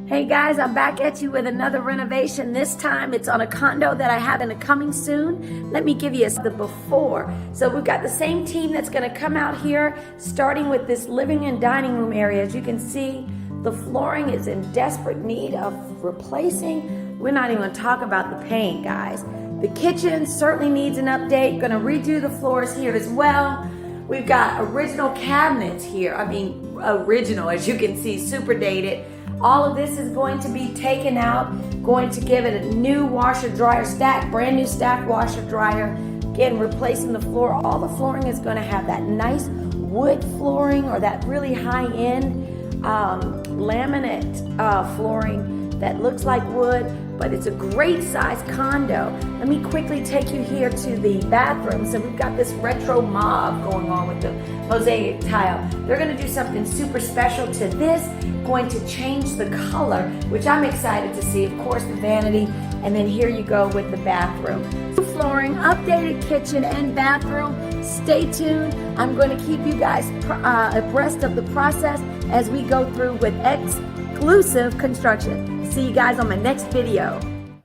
Hey guys, I'm back at you with another renovation. This time it's on a condo that I have in a coming soon. Let me give you the before. So we've got the same team that's gonna come out here, starting with this living and dining room area. As you can see, the flooring is in desperate need of replacing. We're not even gonna talk about the paint, guys. The kitchen certainly needs an update. Gonna redo the floors here as well. We've got original cabinets here. I mean, original, as you can see, super dated. All of this is going to be taken out, going to give it a new washer dryer stack, brand new stack washer dryer. Again, replacing the floor. All the flooring is going to have that nice wood flooring or that really high-end laminate flooring that looks like wood, but it's a great size condo. Let me quickly take you here to the bathroom. So we've got this retro mauve going on with the mosaic tile. They're gonna do something super special to this, going to change the color, which I'm excited to see. Of course, the vanity, and then here you go with the bathroom. Flooring, updated kitchen and bathroom. Stay tuned. I'm going to keep you guys abreast of the process as we go through with exclusive construction. See you guys on my next video.